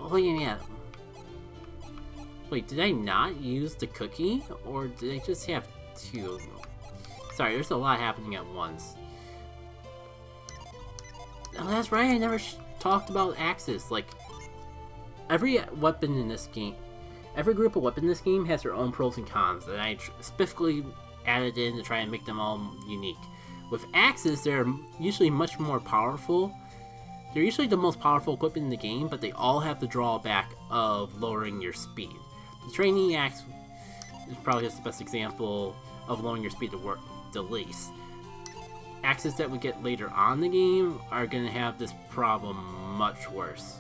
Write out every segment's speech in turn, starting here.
Oh yeah. Wait, did I not use the cookie? Or did I just have two of them? Sorry, there's a lot happening at once. Oh, that's right, I never talked about axes. Like, every weapon in this game, every group of weapons in this game has their own pros and cons, and I specifically added in to try and make them all unique. With axes, they're usually much more powerful. They're usually the most powerful equipment in the game, but they all have the drawback of lowering your speed. The trainee axe is probably just the best example of lowering your speed the least. Axes that we get later on in the game are going to have this problem much worse.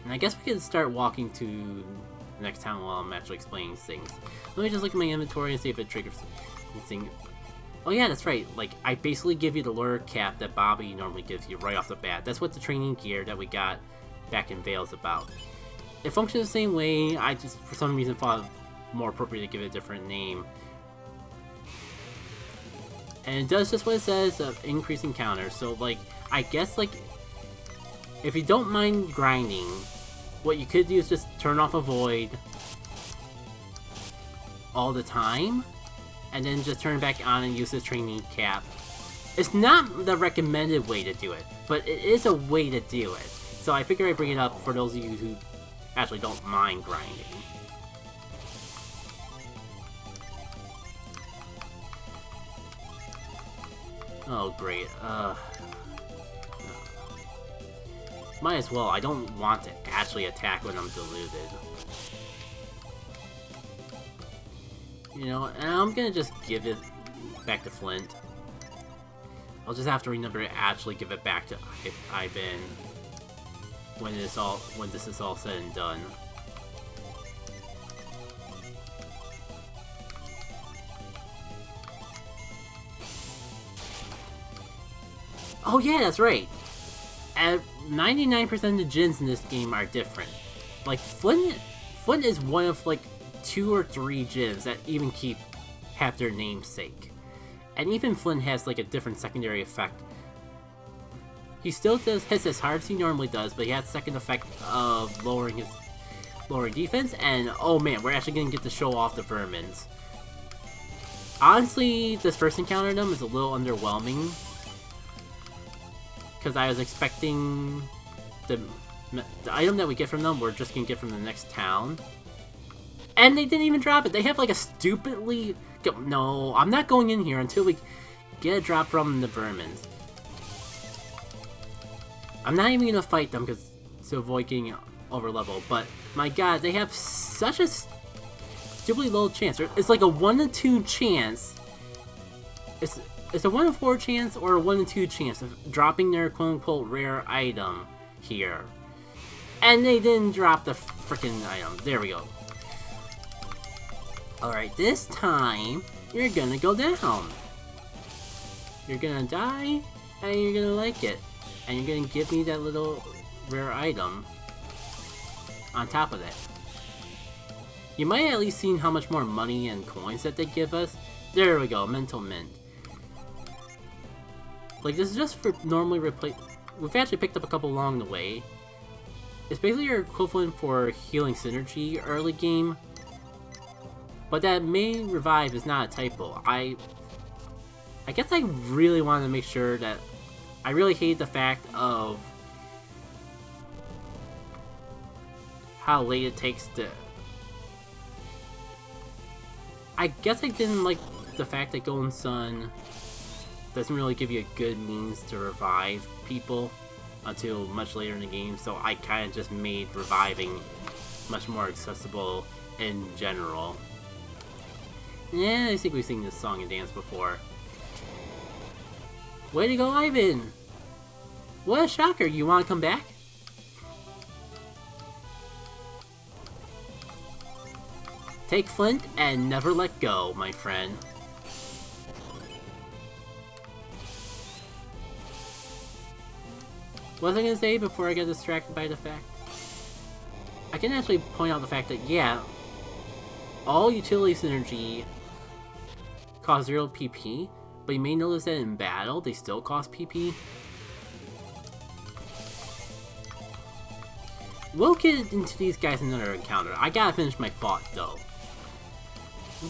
And I guess we can start walking to the next town while I'm actually explaining things. Let me just look at my inventory and see if it triggers anything. Oh yeah, that's right. Like, I basically give you the lure cap that Bobby normally gives you right off the bat. That's what the training gear that we got back in Vale's about. It functions the same way, I just for some reason thought it more appropriate to give it a different name. And it does just what it says, of increasing counters. So like, I guess like, if you don't mind grinding, what you could do is just turn off Avoid all the time, and then just turn it back on and use the training cap. It's not the recommended way to do it, but it is a way to do it. So I figure I bring it up for those of you who actually don't mind grinding. Oh great, might as well, I don't want to actually attack when I'm deluded. You know, and I'm gonna just give it back to Flint. I'll just have to remember to actually give it back to Ivan when this is all said and done. Oh yeah, that's right. At 99% of the djinns in this game are different. Like Flint is one of like 2 or 3 djinns that even have their namesake. And even Flint has like a different secondary effect. He still hits as hard as he normally does, but he has second effect of lowering defense, and oh man, we're actually gonna get to show off the vermins. Honestly, this first encounter of them is a little underwhelming, because I was expecting the item that we get from them, we're just gonna get from the next town. And they didn't even drop it. They have like a stupidly... No, I'm not going in here until we get a drop from the vermins. I'm not even gonna fight them to avoid getting over level, but my god, they have such a stupidly low chance. It's like a 1 in 2 chance. It's a 1 in 4 chance or a 1 in 2 chance of dropping their quote-unquote rare item here. And they didn't drop the freaking item. There we go. Alright, this time, you're gonna go down. You're gonna die, and you're gonna like it. And you're gonna give me that little rare item on top of it. You might have at least seen how much more money and coins that they give us. There we go, mental mint. Like, this is just for normally replace. We've actually picked up a couple along the way. It's basically your equivalent for healing synergy early game. But that may revive is not a typo. I guess I really wanted to make sure that I really hate the fact of how late it takes to... I guess I didn't like the fact that Golden Sun doesn't really give you a good means to revive people until much later in the game, so I kind of just made reviving much more accessible in general. Yeah, I think we've seen this song and dance before. Way to go, Ivan! What a shocker, you want to come back? Take Flint and never let go, my friend. What was I gonna say before I get distracted by the fact? I can actually point out the fact that, yeah, all utility synergy cost 0 PP, but you may notice that in battle, they still cost PP. we'll get into these guys in another encounter. I gotta finish my thought though.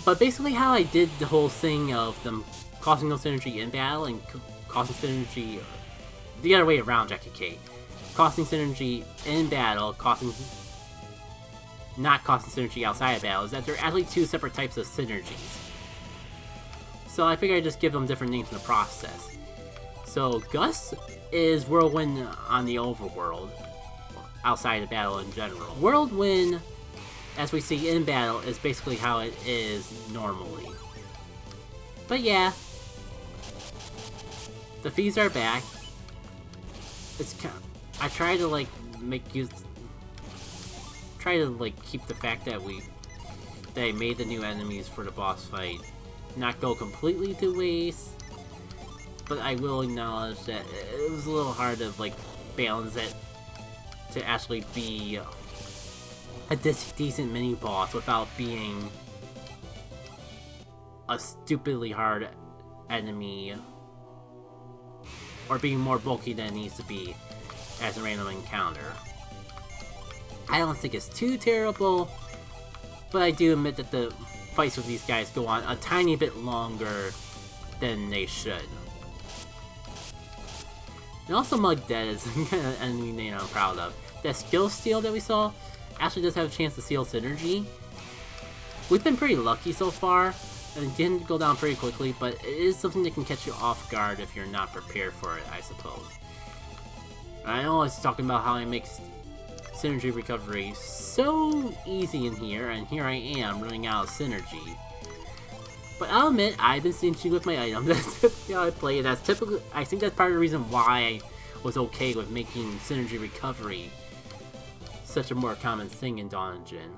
But basically how I did the whole thing of them causing no synergy in battle and causing synergy the other way around, Jackie K. Causing synergy in battle, not causing synergy outside of battle, is that they're actually two separate types of synergies. So I figured I'd just give them different names in the process. So Gus is Whirlwind on the overworld, outside of battle in general. Whirlwind, as we see in battle, is basically how it is normally. But yeah, the fees are back. It's kind of, I try to like keep the fact that I made the new enemies for the boss fight not go completely to waste. But I will acknowledge that it was a little hard to like balance it to actually be a decent mini boss without being a stupidly hard enemy or being more bulky than it needs to be as a random encounter. I don't think it's too terrible, but I do admit that the fights with these guys go on a tiny bit longer than they should. And also Mug Dead is kind of an enemy name I'm proud of. That skill steal that we saw actually does have a chance to seal synergy. We've been pretty lucky so far, and it didn't go down pretty quickly, but it is something that can catch you off guard if you're not prepared for it, I suppose. I know I was talking about how it makes synergy recovery so easy in here, and here I am running out of synergy. But I'll admit, I've been stingy with my items. That's typically how I play it. That's typically, I think that's part of the reason why I was okay with making synergy recovery such a more common thing in Dawn of Djinn.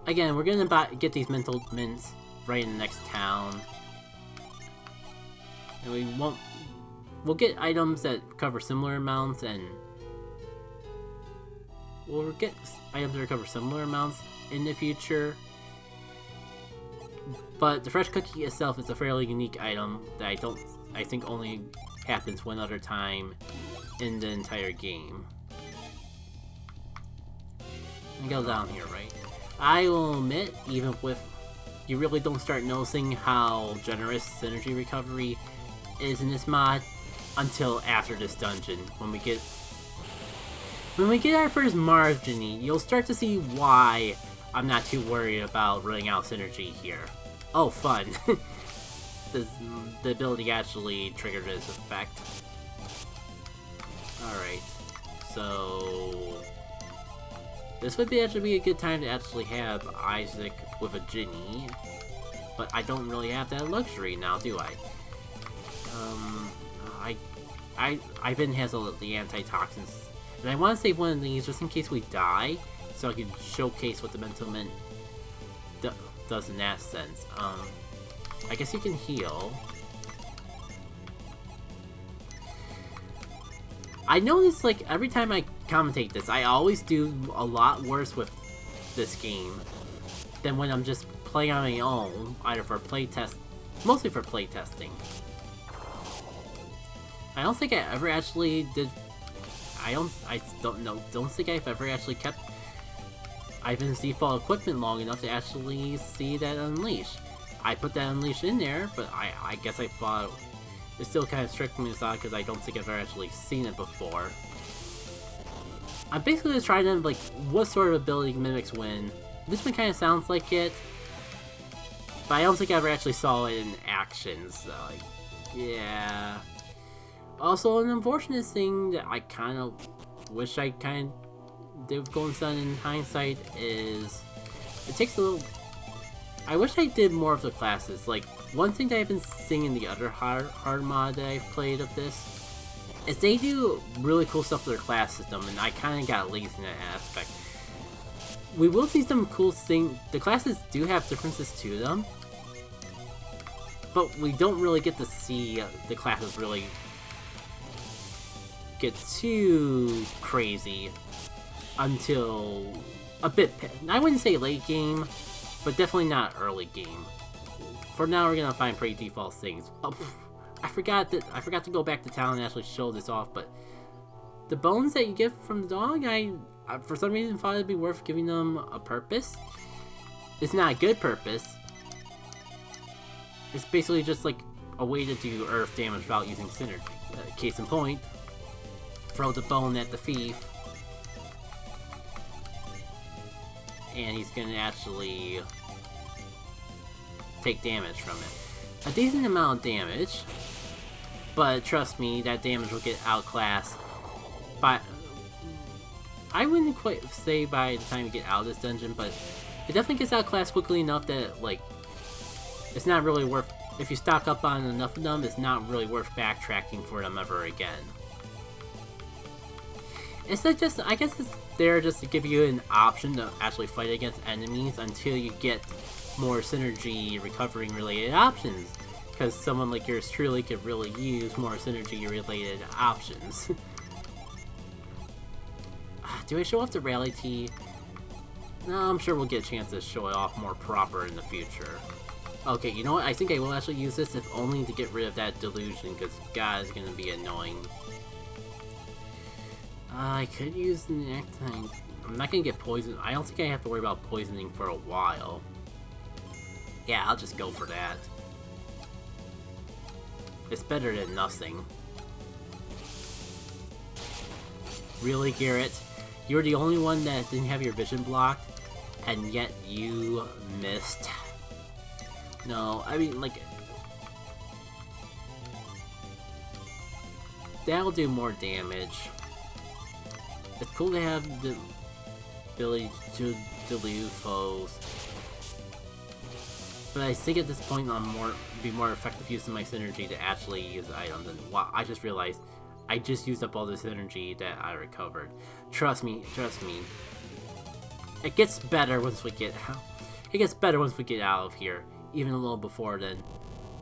Again, we're gonna get these mental mints right in the next town. And we'll get items that cover similar amounts, and we'll get items that recover similar amounts in the future. But the fresh cookie itself is a fairly unique item that I think only happens one other time in the entire game. And go down here, right? I will admit, even with you really don't start noticing how generous synergy recovery is in this mod until after this dungeon. When we get our first Mars Genie, you'll start to see why I'm not too worried about running out of synergy here. Oh, fun. The ability actually triggered this effect. Alright, so this would actually be a good time to actually have Isaac with a Genie, but I don't really have that luxury now, do I? Ivan has the antitoxins, and I want to save one of these just in case we die, so I can showcase what the mental mint does in that sense. I guess you can heal. I notice, like, every time I commentate this, I always do a lot worse with this game than when I'm just playing on my own, either for playtest, mostly for playtesting. I don't think I ever actually did. I don't think I've ever actually kept Ivan's default equipment long enough to actually see that Unleash. I put that Unleash in there, but I guess I thought it's still kind of strict me aside because I don't think I've ever actually seen it before. I'm basically just trying to, like, what sort of ability mimics when. This one kind of sounds like it, but I don't think I ever actually saw it in action, so, like, yeah. Also, an unfortunate thing that I kind of wish I kind of did with Golden Sun in hindsight is it takes a little. I wish I did more of the classes. Like, one thing that I've been seeing in the other hard mod that I've played of this is they do really cool stuff with their class system, and I kind of got lazy in that aspect. We will see some cool things. The classes do have differences to them, but we don't really get to see the classes really get too crazy until a bit. I wouldn't say late game, but definitely not early game. For now, we're gonna find pretty default things. Oh, I forgot to go back to town and actually show this off, but the bones that you get from the dog, I for some reason thought it'd be worth giving them a purpose. It's not a good purpose. It's basically just like a way to do earth damage without using synergy. Case in point, throw the bone at the thief, and he's gonna actually take damage from it. A decent amount of damage, but trust me, that damage will get outclassed by... I wouldn't quite say by the time you get out of this dungeon, but it definitely gets outclassed quickly enough that, like, it's not really worth... If you stock up on enough of them, it's not really worth backtracking for them ever again. It's like just... I guess it's there just to give you an option to actually fight against enemies until you get more synergy recovering related options. Because someone like yours truly could really use more synergy related options. Do I show off the rarity? No, I'm sure we'll get a chance to show it off more proper in the future. Okay, you know what? I think I will actually use this, if only to get rid of that delusion, because God, it's gonna be annoying. I could use the next time. I'm not gonna get poisoned. I don't think I have to worry about poisoning for a while. Yeah, I'll just go for that. It's better than nothing. Really, Garrett? You're the only one that didn't have your vision blocked, and yet you missed. No, I mean, like... That'll do more damage. It's cool to have the ability to delude foes. But I think at this point I'm be more effective using my synergy to actually use the items. And wow, I just realized I just used up all this energy that I recovered. Trust me. It gets better once we get out. It gets better once we get out of here. Even a little before then.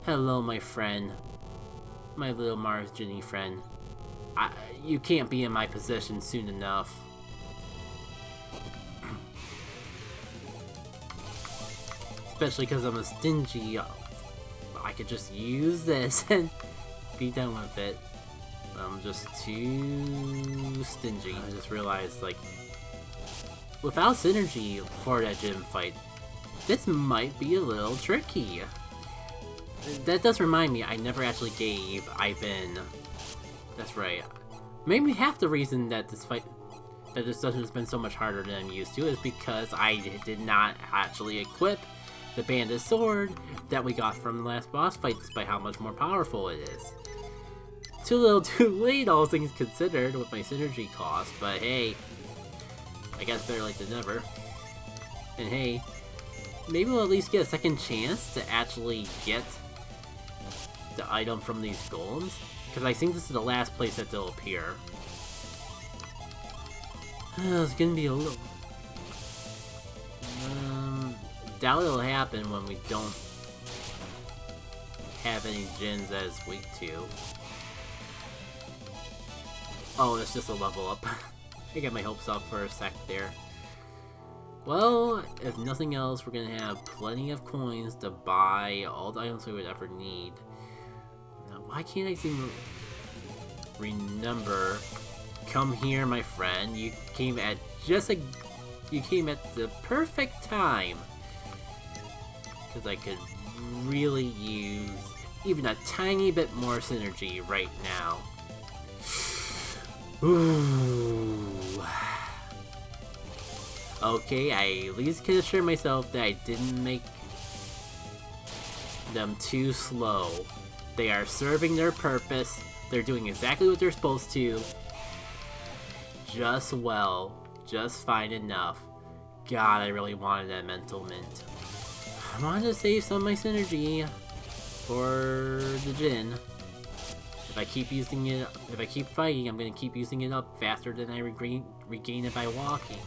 Hello, my friend. My little Mars Ginny friend. You can't be in my position soon enough. Especially because I'm a stingy. I could just use this and be done with it. I'm just too stingy. I just realized, like, without synergy for that gym fight, this might be a little tricky. That does remind me, I never actually gave Ivan. That's right. Maybe half the reason that this dungeon has been so much harder than I'm used to is because I did not actually equip the bandit sword that we got from the last boss fight, despite how much more powerful it is. Too little too late, all things considered, with my synergy cost, but hey, I guess better late than never. And hey, maybe we'll at least get a second chance to actually get the item from these golems, because I think this is the last place that they'll appear. It's gonna be a little... doubt it'll happen when we don't have any Djinns as weak to. Oh, it's just a level up. I got my hopes up for a sec there. Well, if nothing else, we're gonna have plenty of coins to buy all the items we would ever need. Now, why can't I seem to remember? Come here, my friend. You came at the perfect time. Because I could really use even a tiny bit more synergy right now. Ooh. Okay, I at least can assure myself that I didn't make them too slow. They are serving their purpose. They're doing exactly what they're supposed to. Just well. Just fine enough. God, I really wanted that mental mint. I wanted to save some of my synergy for the Djinn. If I keep using it, if I keep fighting, I'm gonna keep using it up faster than I regain it by walking.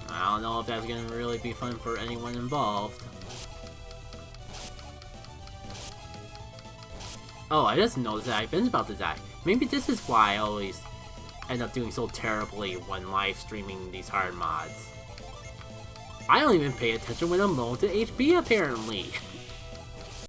I don't know if that's gonna really be fun for anyone involved. Oh, I just noticed that Ivan's about to die. Maybe this is why I always end up doing so terribly when live streaming these hard mods. I don't even pay attention when I'm low to HP, apparently.